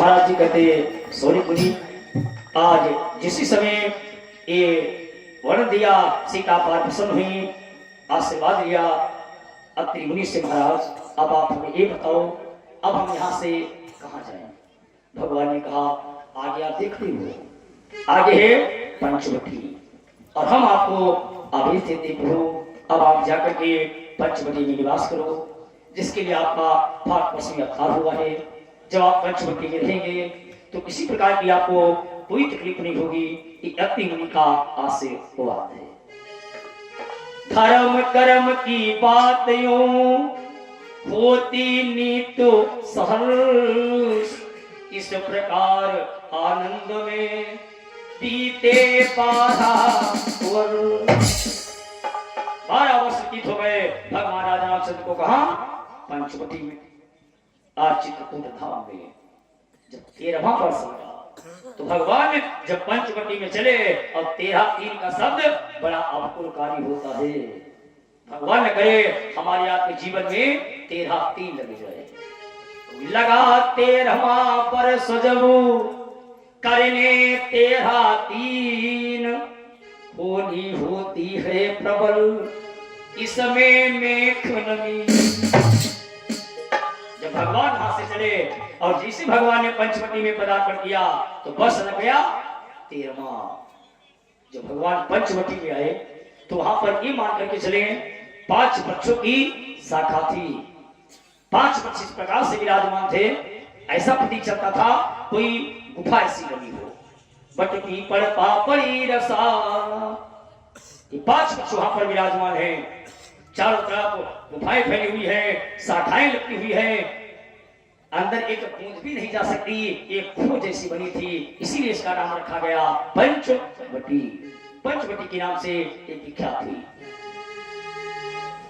महाराज जी कहते सोनी मुनि आज जिस समय ये वर्ण दिया सीता पर प्रसन्न हुई, आशीर्वाद लिया अत्रि मुनि से, महाराज अब आप हमें ये बताओ अब हम यहाँ से कहाँ जाएं? भगवान ने कहा आगे आप देखते हो आगे है पंचवटी और हम आपको आदेश देते प्रभु अब आप जाकर के पंचवटी में निवास करो, जिसके लिए आपका भाग पश्चिमी अवतार हुआ है। जब आप पंचवटी में रहेंगे तो किसी प्रकार की आपको कोई तकलीफ नहीं होगी। ये अत्रि मुनि का आशीर्वाद है। धर्म कर्म की बात यूं होती नीत सहर्ष, इस प्रकार आनंद में बीते 12 वर्ष व्यतीत हो गए। भगवान राजा रामचंद्र को कहा पंचवटी में, आज चित्रकूट धाम में जब 13वां वर्ष लगा तो भगवान जब पंचवटी में चले और 13 का शब्द बड़ा अनुकूलकारी होता है। भगवान ने करे हमारे आपके जीवन में 13 लगे जाए। लगा 13वां वर्ष जब करने 13 होनी होती है प्रबल, इसमें मेघ नमी। जब भगवान वहां से चले और जिसे भगवान ने पंचवटी में पदार्पण किया तो बस लग गया 13वां। जब भगवान पंचवटी में आए तो वहां पर ये मान करके चले 5 वृक्षों की शाखा थी, 5 वृक्ष इस प्रकार से विराजमान थे, ऐसा प्रतीक चलता था कोई गुफा ऐसी बनी हो। बट पीपल पापड़ी रसा, ये 5 वृक्ष वहां पर विराजमान है। चारों तरफ गुफाएं फैली हुई है, शाखाएं लपटी हुई है, अंदर एक बूंद भी नहीं जा सकती, एक खो जैसी बनी थी, इसीलिए इसका नाम रखा गया पंचवटी। पंचवटी के नाम से एक विख्यात थी।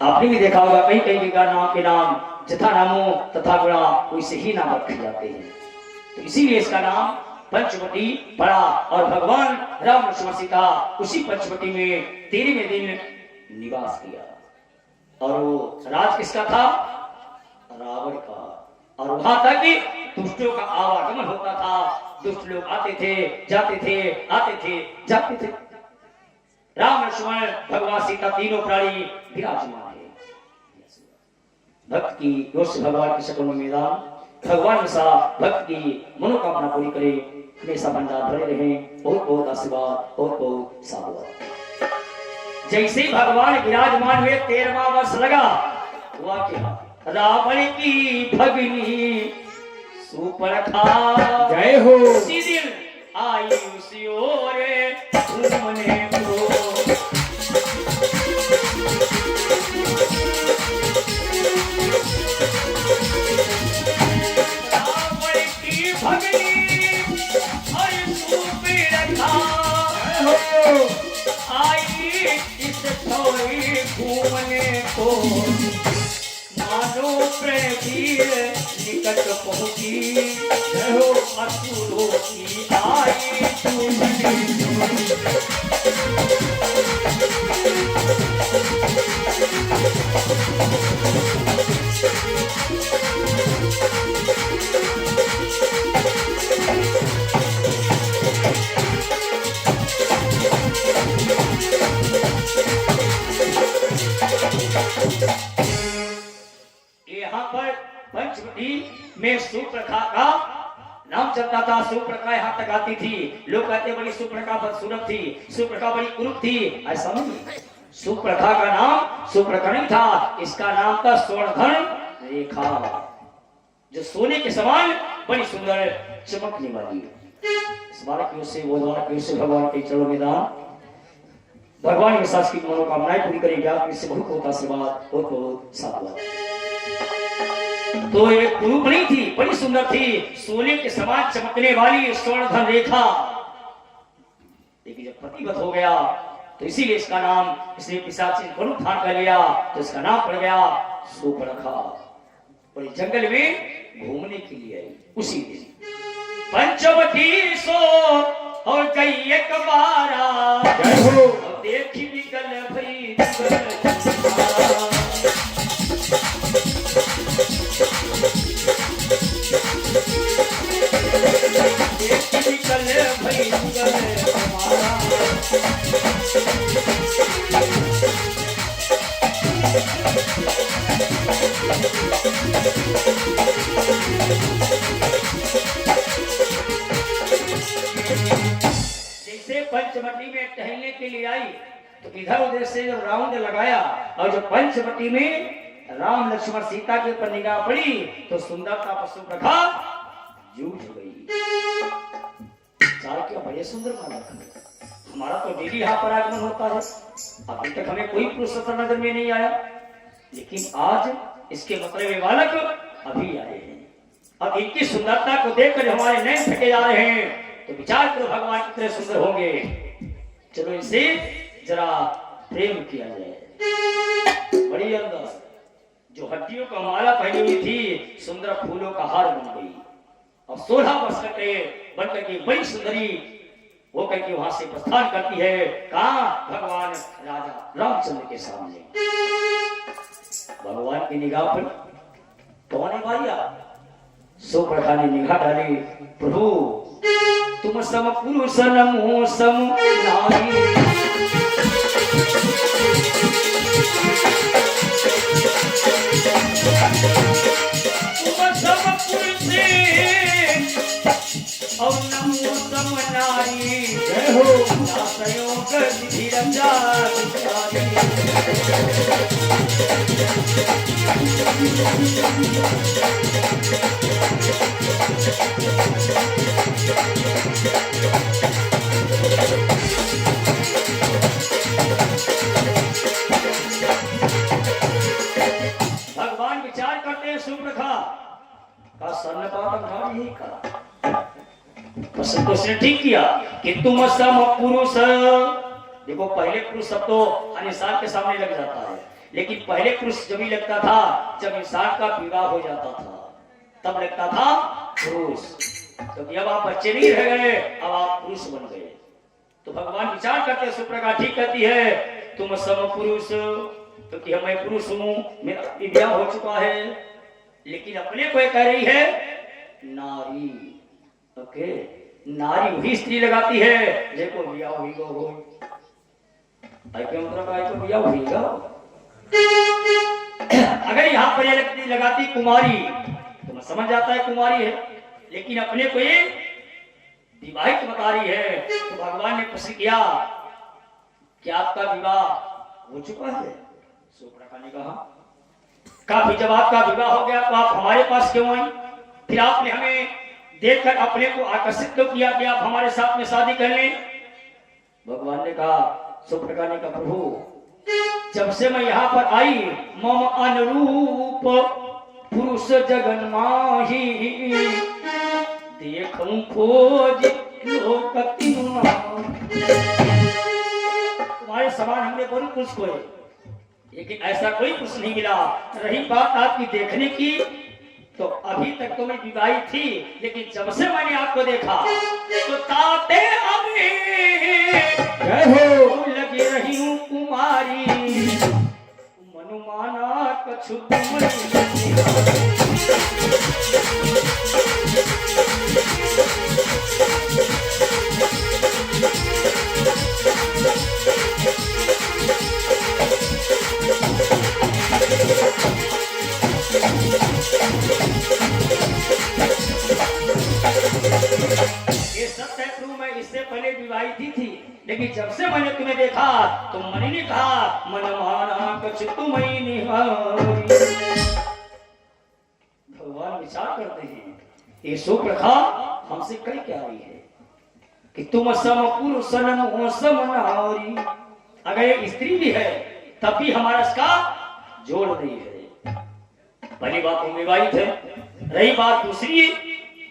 आपने भी देखा होगा कई कई नाम के नाम जथा नामो तथा गुणा वैसे ही नाम रखे जाते हैं, तो इसीलिए इसका नाम पंचवटी पड़ा। और भगवान राम लक्ष्मण सीता उसी पंचवटी में 13वें दिन निवास किया। और वो राज किसका था? रावण का। और वहां तक दुष्टों का आवागमन होता था, दुष्ट लोग आते थे जाते थे, आते थे जाते थे। राम लक्ष्मण भगवान सीता तीनों प्राणी विराजमान है। भक्त की ओर से भगवान की शक्ल में मैदान, भगवान हमेशा भक्त की मनोकामना पूरी करे, हमेशा भंडार भरे रहे। बहुत बहुत आशीर्वाद, बहुत बहुत साधुवाद। जैसे भगवान विराजमान हुए 13वां वर्ष लगा, हुआ क्या? रावण की भगिनी सुपर्णखा जय हो उसी दिन आई उसी ओर घूमने को। रावण की भगिनी आई सुपर्णखा आई इस थोड़ी घूमने को। मानो प्रेमीर निकट पहुंची असुरों की आई पंचवटी में सुप्रखा का नाम चलता था। सुप्रखा यहाँ तक आती थी, लोग कहते बड़ी सुप्रखा बदसूरत थी, सुप्रखा बड़ी कुरूप थी, ऐसा नहीं। सुप्रखा का नाम सुप्रखा नहीं था, इसका नाम था स्वर्णधन रेखा, जो सोने के समान बड़ी सुंदर चमकने वाली। इस बालक की ओर से वो बालक की ओर से भगवान के चरणों में दान, भगवान के साथ की मनोकामनाएं पूरी करेगी। आप इससे बहुत बहुत आशीर्वाद, बहुत बहुत साधुवाद। तो एक कुरूप नहीं थी, बड़ी सुंदर थी, सोने के समान चमकने वाली स्वर्णधन रेखा। लेकिन जब पतिव्रत हो गया तो इसीलिए इसका नाम, इसलिए पिशाची कुरूप धारण कर लिया तो इसका नाम पड़ गया सुपर्णखा। और जंगल में घूमने के लिए आई उसी दिन पंचवटी सो और गई एक बारा, और देखी निकल भई पंचवटी में टहलने के लिए आई तो इधर उधर से जब राउंड लगाया और जब पंचवटी में राम लक्ष्मण सीता के ऊपर निगाह पड़ी तो सुंदरता पर सुप्रखा जूझ गई। चार क्या बड़े सुंदर बालक, हमारा तो डेली यहाँ पर आगमन होता है, अभी तक हमें कोई पुरुष नजर में नहीं आया, लेकिन आज इसके मतलब बालक अभी आए हैं। अब इनकी सुंदरता को देखकर हमारे नयन थके जा रहे हैं, तो विचार करो भगवान कितने सुंदर होंगे। चलो इसे जरा प्रेम किया जाए। बड़ी अंदर जो हड्डियों का माला पहनी हुई थी सुंदर फूलों का हार बन गई और 16 वर्ष के बनकर के बड़ी सुंदरी होकर के वहां से प्रस्थान करती है। कहां? भगवान राजा रामचंद्र के सामने। भगवान की निगाह पर कौन है भैया? सुप्रखा ने निगाह डाली, प्रभु तुम सम पुरुष नमो सम नारी, तुम सम पुरुष और नमो सम नारी, जय हो संयोग विधि रचा भगवान विचार करते हैं सुप्रखा का सर्णपात यही कहा। पसंद तो उसने ठीक किया कि तुम सम पुरुष। देखो पहले पुरुष सब तो इंसान के सामने लग जाता है, लेकिन पहले पुरुष जब ही लगता था जब इंसान का विवाह हो जाता था, तब लगता था पुरुष। तो अब आप बच्चे नहीं रह गए, अब आप पुरुष बन गए। तो भगवान विचार करते सुप्रखा ठीक कहती है तुम सम पुरुष, क्योंकि मैं पुरुष हूं, मेरा विवाह हो चुका है, लेकिन अपने को कह रही है नारी। ओके, नारी वही स्त्री लगाती है देखो विवाह हुई गो हो, मतलब विवाह हुई गो। अगर यहाँ पर ये लगाती कुमारी तो मैं समझ जाता है कुमारी है, लेकिन अपने को ये विवाहित बता रही है। तो भगवान ने प्रश्न किया कि आपका विवाह हो चुका है? सुप्रखा ने कहा काफी जब आपका विवाह हो गया तो आप हमारे पास क्यों आई? फिर आपने हमें देखकर अपने को आकर्षित क्यों किया कि आप हमारे साथ में शादी कर लें? भगवान ने कहा, सुप्रखा ने कहा प्रभु जब से मैं यहाँ पर आई मम अनुरूप पुरुष जगन माही, देखूं खोज लोकति तुम्हारे समान हमने बहुत पुरुष खोए, लेकिन ऐसा कोई पुरुष नहीं मिला। रही बात आपकी देखने की, तो अभी तक तो मैं विवाहित थी, लेकिन जब से मैंने आपको देखा तो ताते अभी जय हो लगी रही हूँ कुमारी, मनुमाना कछु ये सत्य प्रभु मैं इससे पहले विवाहित थी, लेकिन जब से मैंने तुम्हें देखा तो मन ने कहा मन माना कुछ तुम्हें निहारी। भगवान विचार करते हैं ये सुप्रखा हमसे कह क्या रही है कि तुम सम पुरुष नमो सम नारी। अगर ये स्त्री भी है तब भी हमारा इसका जोड़ नहीं है। पहली बात तुम विवाहित है, रही बात दूसरी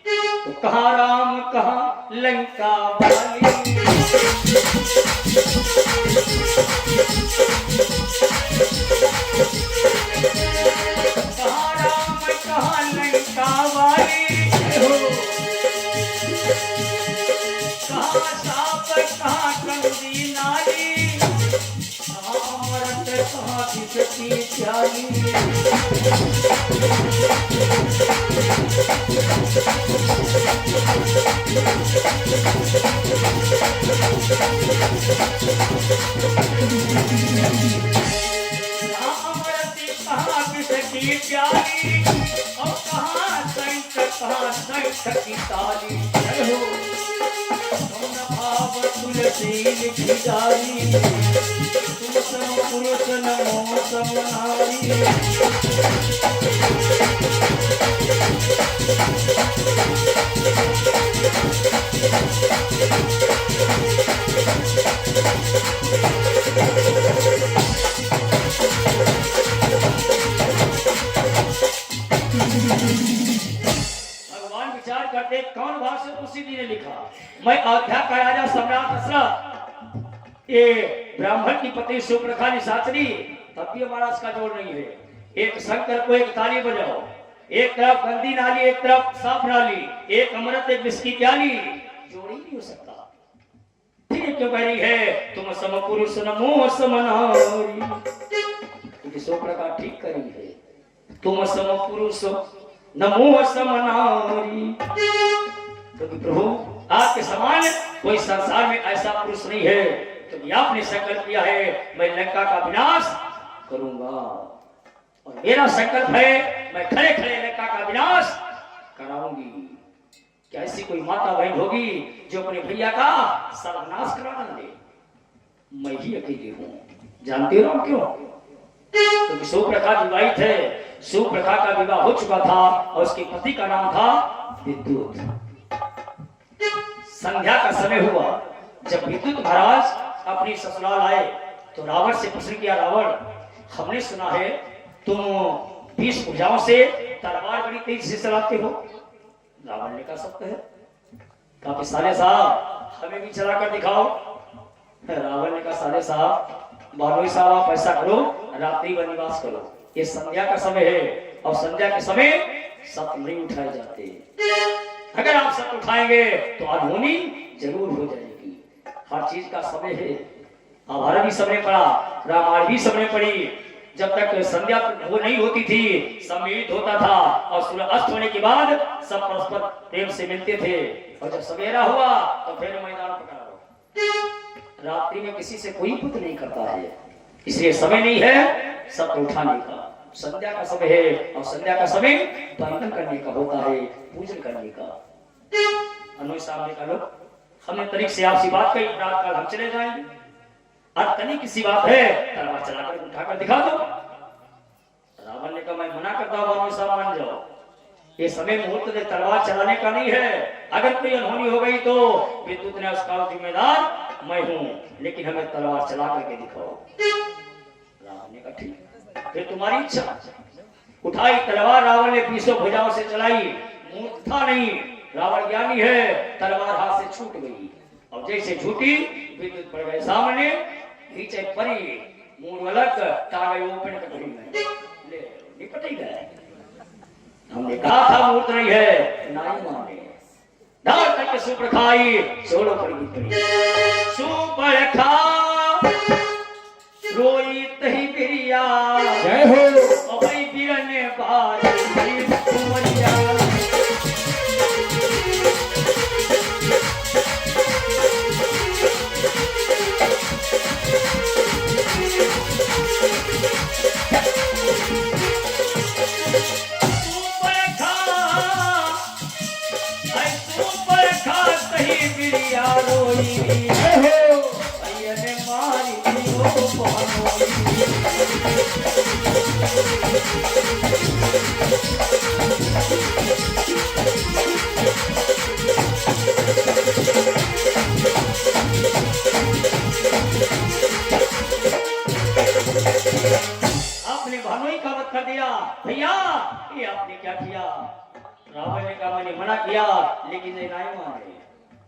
तो कहाँ राम कहाँ लंका वाली, कहाँ राम कहाँ लंका वाली, कहाँ साप कहाँ कंदी नाली, कहाँ अमृत कहाँ बिकती प्याली। प्यारी और कहाँ संत की ताली, भाव तुलसी लिखिदारी तुम सम पुरुष नमो सम नारी भगवान विचार करते कौन भाष्य तुलसी जी ने लिखा। मैं अयोध्या का राजा सम्राट दशरथ ये ब्राह्मण की पत्नी सुप्रखा निशाचरी तब भी हमारा इसका जोड़ नहीं है। एक शंकर को एक ताली बजाओ, एक तरफ गंदी नाली एक तरफ साफ नाली, एक अमृत एक विस्की प्याली, जोड़ ही नहीं हो सकता। फिर क्यों कह रही है तुम सम पुरुष नमो सम नारी। सुप्रखा ठीक करी है तुम सम पुरुष नमो सम नारी। क्योंकि प्रभु आपके समान कोई संसार में ऐसा पुरुष नहीं है। क्योंकि आपने संकल्प किया है मैं लंका का विनाश करूंगा और मेरा संकल्प है मैं खड़े खड़े लंका का विनाश कराऊंगी। क्या ऐसी कोई माता बहन होगी जो अपने भैया का सर्वनाश करा न दे? मैं ही अकेली हूं। जानते हो क्यों? क्योंकि सुप्रखा विवाहित है। सुप्रखा का विवाह हो चुका था और उसके पति का नाम था विद्युत। संध्या का समय हुआ जब विद्युत महाराज अपनी ससुराल आए तो रावण से प्रश्न किया, रावण हमने सुना है तुम 20 भुजाओं से तलवार बड़ी तेजी से चलाते हो। रावण ने कहा सत्य है। कहा साले साहब हमें भी चला कर दिखाओ। रावण ने कहा साले साहब बानोई साहब आप ऐसा करो रात्रि वनवास करो। ये संध्या का समय है और संध्या के समय सत्य नहीं उठाए जाते। अगर आप सत्य उठाएंगे तो अनहोनी जरूर हो जाएगी। हर चीज का समय है। महाभारत भी सबने पढ़ा, रामायण भी सबने पढ़ी। जब तक संध्या वो नहीं होती थी सम्मिलित होता था और सूर्य अस्त होने के बाद सब परस्पर प्रेम से मिलते थे और जब सवेरा हुआ तो फिर मैदान पकड़ा। रात्रि में किसी से कोई पुत्र नहीं करता है, इसलिए समय नहीं है सत्य उठाने का। संध्या का समय है और संध्या का समय वंदन करने का होता है, पूजन करने का। अनुज साहब ने कहा हमने तरीक से आपसी बात कही, रात काल हम चले जाएंगे। अब तनी किसी बात है तलवार चलाकर उठाकर दिखा दो। रावण ने कहा मैं मना करता हूँ अनुज साहब मान जाओ, ये समय मुहूर्त में तलवार चलाने का नहीं है। अगर कोई अनहोनी हो गई तो विद्युत ने उसका जिम्मेदार मैं हूँ, लेकिन हमें तलवार चला करके दिखाओ। रावण ने कहा ठीक फिर तुम्हारी इच्छा। उठाई तलवार रावण ने 20 भुजाओं से चलाई। मूर्ख था नहीं, रावण ज्ञानी है। तलवार हाथ से छूट गई और जैसे छूटी विद्युत पड़ गए सामने, नीचे परी मुंह अलग कागज ओपन कर ले निपट ही गए। हमने कहा था मूर्त नहीं है, नहीं माने। डाल करके सुप्रखाई सोलो पर पड़ी। सुप्रखा रोई तही बिरिया जय हो भाई बिरने बाज उमरिया। आपने भानोई का वध कर दिया। भैया ये आपने क्या किया? रावण ने कहा मैंने मना किया लेकिन नहीं माने।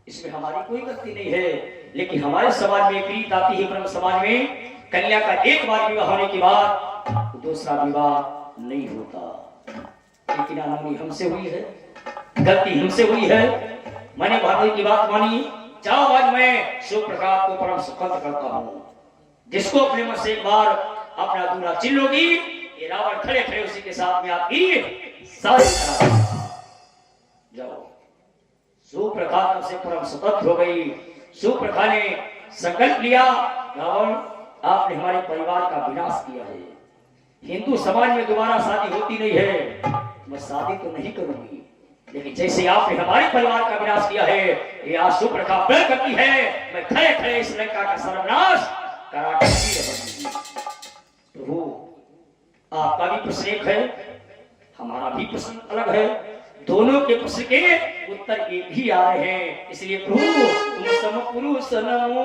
इसमें हमारी कोई गलती नहीं है, लेकिन हमारे समाज में रीत आती है, ब्रह्म समाज में कन्या का एक बार विवाह होने के बाद दूसरा विवाह नहीं होता। लेकिन अनहोनी हमसे हुई है, गलती हमसे हुई है। मैंने भानोई की बात मानी। जाओ आज मैं सुप्रकाश को परम सुखद करता हूँ। जिसको अपने मन से एक बार अपना दूल्हा चिन लोगी, ये रावण खड़े खड़े उसी के साथ में आपकी सारी जाओ। सुप्रखा से परम सुखद हो गई। सुप्रखा ने संकल्प लिया रावण आपने हमारे परिवार का विनाश किया है। हिंदू समाज में दोबारा शादी होती नहीं है, मैं शादी तो नहीं करूंगी, लेकिन जैसे आपने हमारे परिवार का विनाश किया है, ये आज सुप्रखा बल करती है, मैं खड़े खड़े इस लंका का सर्वनाश करा के ही रहूंगी। प्रभु आपका भी प्रश्न एक है, हमारा भी प्रश्न अलग है, दोनों के प्रश्न के उत्तर एक ही आ रहे हैं। इसलिए प्रभु तुम सम पुरुष नमो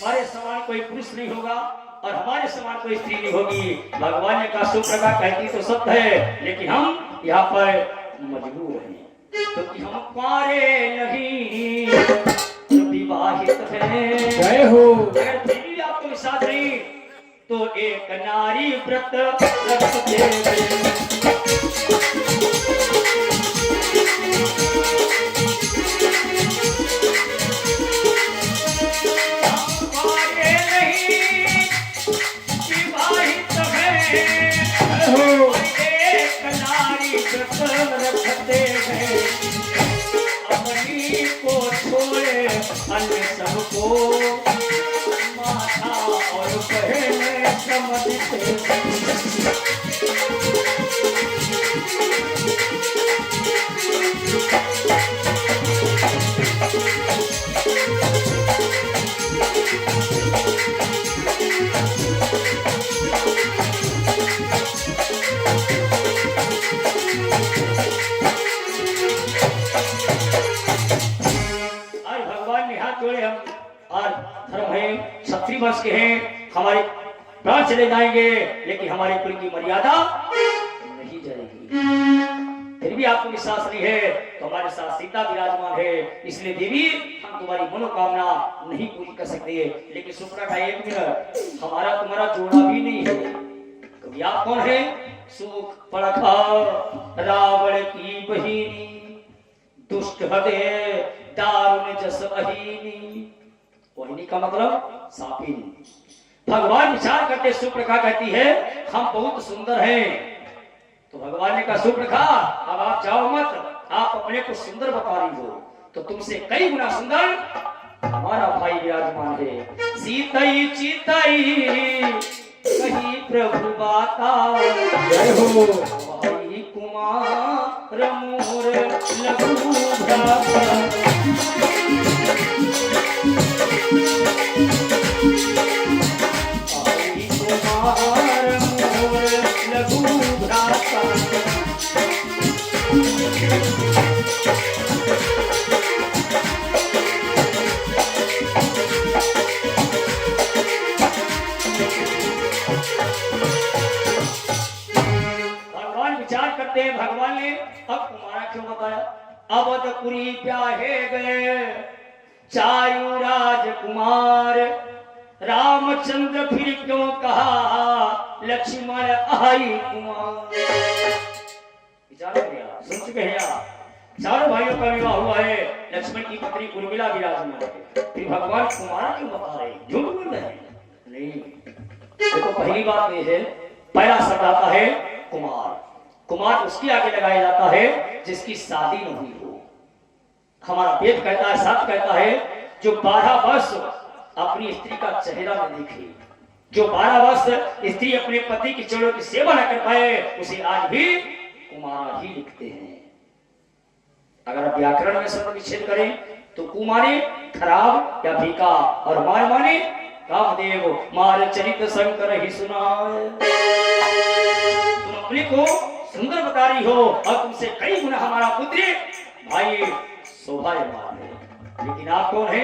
हमारे समान कोई पुरुष नहीं होगा और हमारे समान कोई स्त्री नहीं होगी। भगवान ने कहा सुप्रभा कहती तो सत्य है, लेकिन हम यहाँ पर मजबूर हैं क्योंकि हम कुंवारे नहीं तो विवाहित हैं। जय हो। अगर फिर भी आपको विश्वास नहीं तो एक नारी व्रत रखते हैं। अन्य सबको माथा और पहले समझते वंश के हैं, हमारे प्राण चले जाएंगे लेकिन हमारे कुल की मर्यादा नहीं जाएगी। फिर भी आपको विश्वास नहीं है तो हमारे साथ सीता विराजमान है, इसलिए देवी हम तुम्हारी मनोकामना नहीं पूरी कर सकते। लेकिन सुप्रा का एक मिनट, हमारा तुम्हारा जोड़ा भी नहीं है। क्योंकि आप कौन है? सुख पड़खा रावण की बहिनी, दुष्ट हृदय दारुण जस अहीनी। वहिनी का मतलब सापिन। भगवान विचार करते सुप्रखा कहती है हम बहुत सुंदर हैं। तो भगवान ने कहा सुप्रखा अब आप जाओ मत, आप अपने को सुंदर बता रही हो तो तुमसे कई गुना सुंदर हमारा भाई विराजमान है। सीतई चितई कही प्रभु बाता, जय हो। भाई कुमार मोर लघु भ्राता। भगवान ने अब तुम्हारा क्यों बताया? अवधपुरी प्याहे गए चारु राजकुमार, रामचंद्र फिर क्यों कहा लक्ष्मण आई कुमार। विचार किया, सुन चुके हैं आप, चारों भाइयों का विवाह हुआ है, लक्ष्मण की पत्नी उर्मिला विराजमान है, फिर भगवान कुमार क्यों बता रहे? झूठ बोल रहे हैं? नहीं, देखो पहली बात यह है, पहला शब्द आता है कुमार। कुमार उसके आगे लगाया जाता है जिसकी शादी न हुई हो। हमारा वेद कहता है, शास्त्र कहता है जो 12 वर्ष अपनी स्त्री का चेहरा न देखे, जो 12 वर्ष स्त्री अपने पति की चरणों की सेवा न कर पाए, उसे आज भी कुमार ही लिखते हैं। अगर आप व्याकरण में शब्द विच्छेद करें तो कुमारी खराब या फीका, और मार माने कामदेव मार चरित शंकर ही सुनाए। तुम अपने को सुंदर बता रही हो और तुमसे कई गुना हमारा पुत्र भाई शोभायमान है, लेकिन आप कौन है?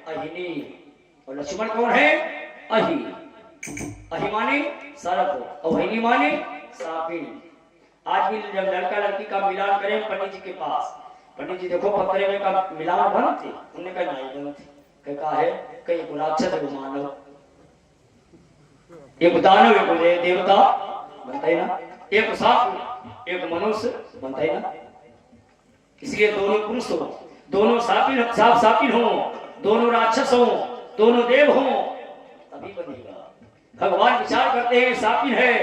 अहिनी। और लक्ष्मण कौन है? अहि। अहि माने सर्प और अहिनी माने सापिन। आज भी जब लड़का लड़की का मिलान करें पंडित जी के पास, पंडित जी देखो पत्रे में का मिलान बन थे, उन्होंने कहा नहीं बन थे, कहा है कई राक्षस है मानव, एक दानव एक देवता बनता है ना, एक सांप एक मनुष्य बनता है ना। इसलिए दोनों पुरुष हो, दोनों सापिन हो, दोनों राक्षस हो, दोनों देव हो, तभी बनेगा। भगवान विचार करते हैं सापिन है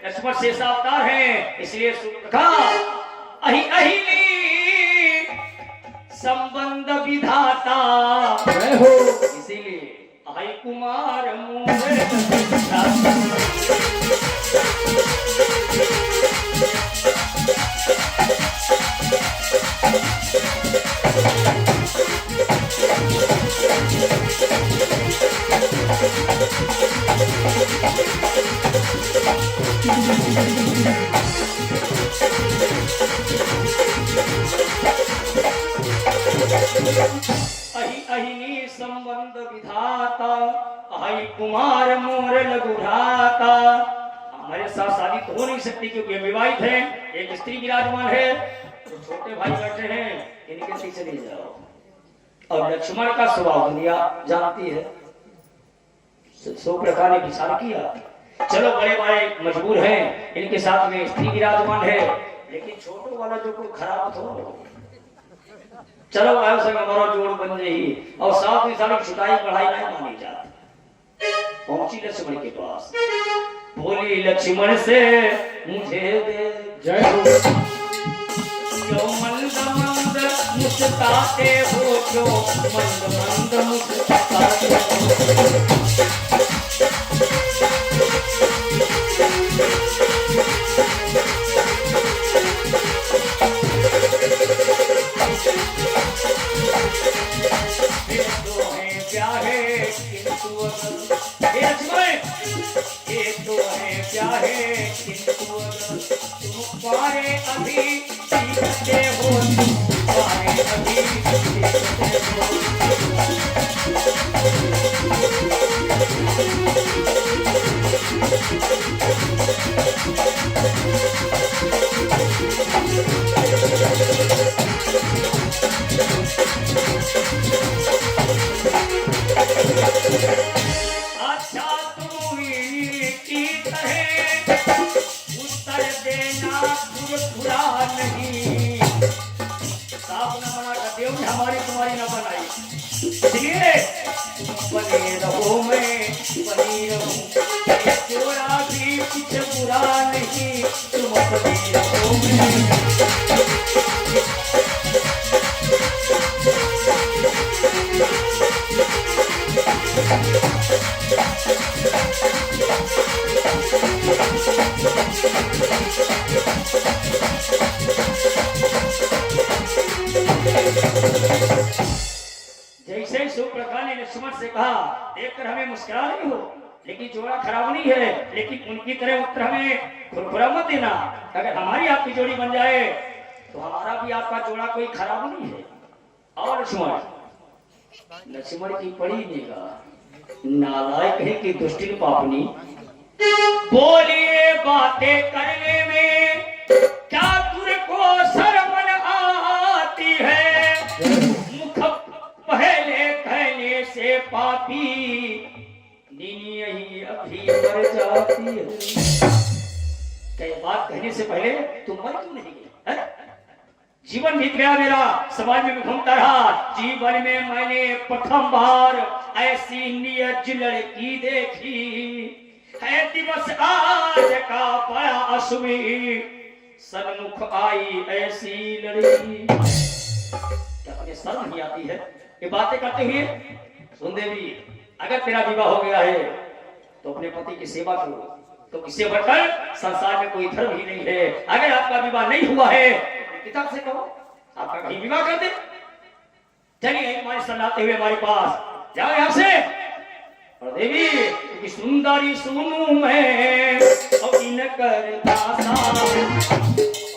लक्ष्मण शेष अवतार हैं, इसलिए कहा अहि अहिली संबंध विधाता हो इसीलिए अहि कुमार मूल अहि अहिनी संबंध विधाता अहि कुमार मोर लघुराता। हमारे साथ शादी तो हो नहीं सकती क्योंकि हम विवाहित हैं, एक स्त्री विराजमान है, तो छोटे भाई बैठे हैं, इनके पीछे चले जाओ। और लक्ष्मण का स्वभाव दुनिया जानती है, सौ प्रकार ने विचार किया, चलो बड़े भाई मजबूर हैं, इनके साथ में स्त्री विराजमान है, लेकिन छोटो वाला जो कोई खराब हो, चलो आयो संग हमारा जोड़ बन रही और साथ ही साथ छुटाई पढ़ाई नहीं मानी जाती। पहुंची लक्ष्मण के पास, बोली लक्ष्मण से मुझे दे जय हो जो मंद मंद मुस्कुराते हो, जो मंद मंद मुस्कुराते हो। पारे अभी सीखते हो, पारे अभी सीखते अच्छा तुम की तरह उत्तर देना बुरा नहीं, साफ न बना कर देव ने हमारी तुम्हारी न बनाई, इसलिए बने रहो मैं बनी रहूं, चोरा भी कुछ बुरा नहीं, तुम बने रहो मैं। जैसे सुप्रखा ने लक्ष्मण से कहा, देखकर हमें मुस्कुरा रही हो, लेकिन जोड़ा खराब नहीं है, लेकिन उनकी तरह उत्तर हमें खुरखुरा मत देना। अगर हमारी आपकी जोड़ी बन जाए तो हमारा भी आपका जोड़ा कोई खराब नहीं है। और लक्ष्मण की पड़ी निगाह, नालायक है कि दुष्टिन पापनी, बोलिए बातें करने में क्या तुझको शर्म आती है, मुख पहले कहने से पापी नीनी यही अभी मर जाती है। कई बात कहने से पहले तुम मर क्यों नहीं गई? जीवन बीत गया मेरा, समाज में घूमता रहा, जीवन में मैंने प्रथम बार ऐसी नियत लड़की देखी है, दिवस आज का बड़ा अश्वी सन्मुख आई ऐसी लड़की। क्या तुम्हें शर्म नहीं आती है ये बातें करते हुए? सुन देवी, अगर तेरा विवाह हो गया है तो अपने पति की सेवा करो, तो किससे बढ़कर संसार में कोई धर्म ही नहीं है। अगर आपका विवाह नहीं हुआ है पिता से कहो आपका कहीं विवाह कर दे। चलिए हमारे सलाते हुए हमारे पास जाओ यहाँ से। और देवी कि सुंदरी सुनू मैं और इन करता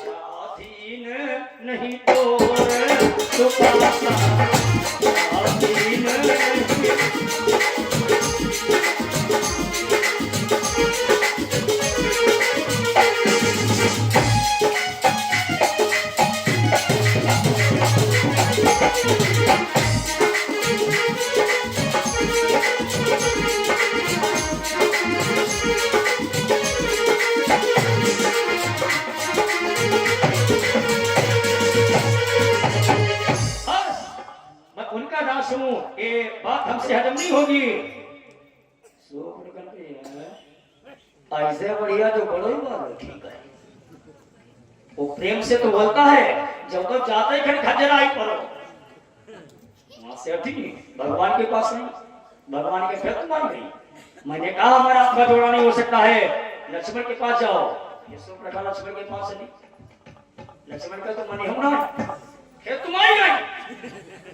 पराधीन नहीं तो पराधीन ये बात हमसे हजम नहीं होगी। ऐसे बढ़िया जो बड़ो ही बात ठीक है। वो प्रेम से तो बोलता है, जब तो जाते ही खड़े खजरा ही पड़ो वहां से ठीक नहीं, भगवान के पास नहीं, भगवान के फिर तुम्हारी नहीं। मैंने कहा हमारा आपका जोड़ा नहीं हो सकता है, लक्ष्मण के पास जाओ। ये सब रखा लक्ष्मण के पास नहीं, लक्ष्मण का तो मनी हम ना फिर तुम्हारी नहीं।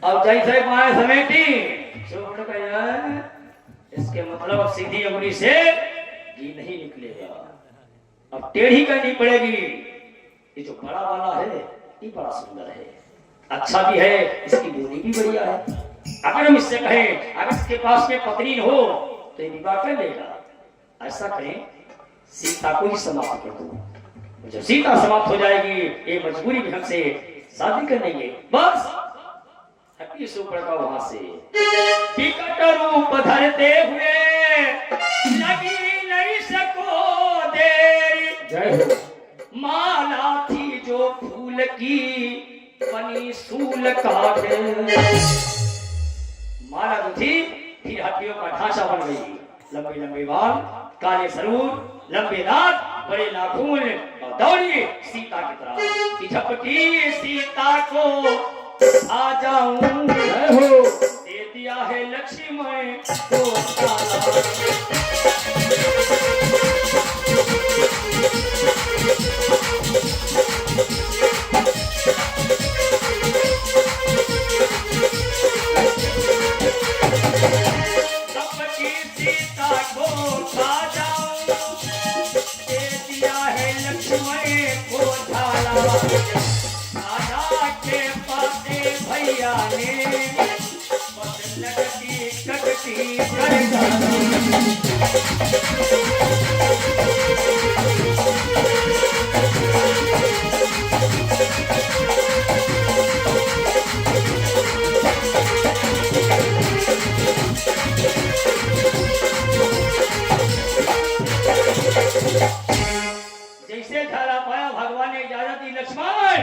अब जैसे माए समेटी सुब्र का यार, इसके मतलब सीधी उंगली से घी नहीं निकलेगा, अब टेढ़ी करनी पड़ेगी। ये जो बड़ा वाला है ये बड़ा सुंदर है, अच्छा भी है, इसकी बोली भी बढ़िया है। अगर हम इससे कहें अगर इसके पास में पत्नी हो तो ये विवाह कर लेगा। ऐसा करें सीता को ही समाप्त कर दो, जब सीता समाप्त हो जाएगी ये मजबूरी भी हमसे शादी कर लेंगे, बस हटी सुपर का वहां से विकट रूप धरते हुए लगी नहीं सको देरी। जय हो। माला थी जो फूल की बनी सूल काटे, माला जो थी फिर हड्डियों का ढांचा बन गई, लंबे लंबे बाल, काले सरूर, लंबे दांत, बड़े नाखून और दौड़ी सीता की तरफ। झपटी सीता को आ जाऊं दे दिया है लक्ष्मण को जैसे ढाला पाया भगवान ने इजाजत दी लक्ष्मण,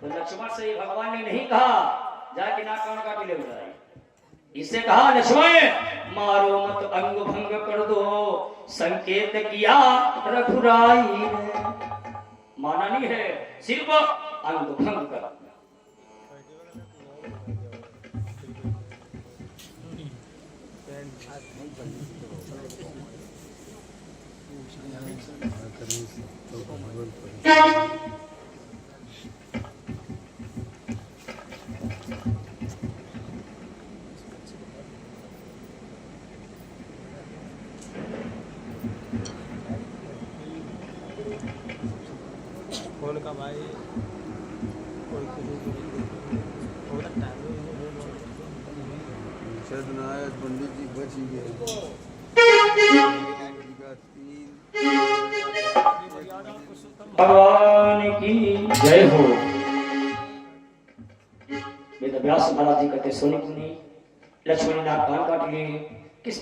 तो लक्ष्मण से भगवान ने नहीं कहा जाके नाक कान काट ले उठाई, इससे कहा लक्ष्मण मारो मत अंग भंग कर दो, संकेत किया रघुराई ने। माना नहीं है, सिर्फ अंग भंग कर। फोन का भाई कोई हो सकता है शायद नायक पंडित जी बच ही गए। भगवान की जय हो। वेद व्यास महाराज जी कहते सोनी मुनि लक्ष्मण ने कान काट लिए। किस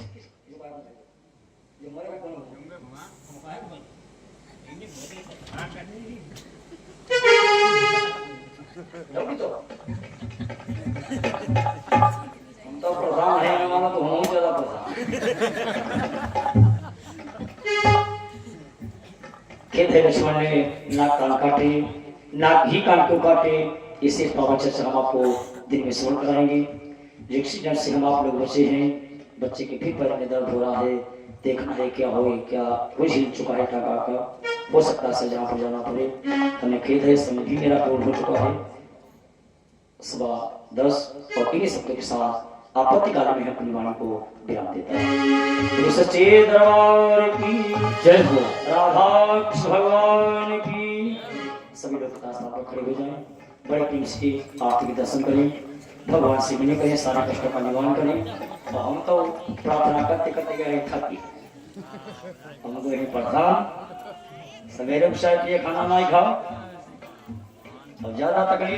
हम तो प्रधान है, मानो तो हम ज्यादा प्रधान। कहते लक्ष्मण ने नाक कान काटे, नाक ही कान को काटे। इसे पावन चर्चा हम आपको दिन में श्रवण कराएंगे। एक्सीडेंट से हम आप लोग बचे हैं, बच्चे के फिर पैर में दर्द हो रहा है, देखना है क्या हो, क्या कुछ हिल चुका है टाका का, हो सकता है जहाँ पर जाना पड़े। हमें खेद है, समय भी मेरा पूर्ण हो चुका है, 10:15 और इन्हीं शब्दों के साथ आपत्ति काल में अपनी वाणी को विराम देता है। सच्चे दरबार की जय हो। राधा कृष्ण भगवान की। सभी लोग पर खड़े हो जाएं, बड़े प्रेम से आरती के दर्शन करें, भगवान से विनय करें, सारे कष्टों का निवारण करें। और हम तो प्रार्थना करते करते गए थक, हम गए प्रधान सवेरे शायद ये खाना नहीं खाओ और ज्यादा तकलीफ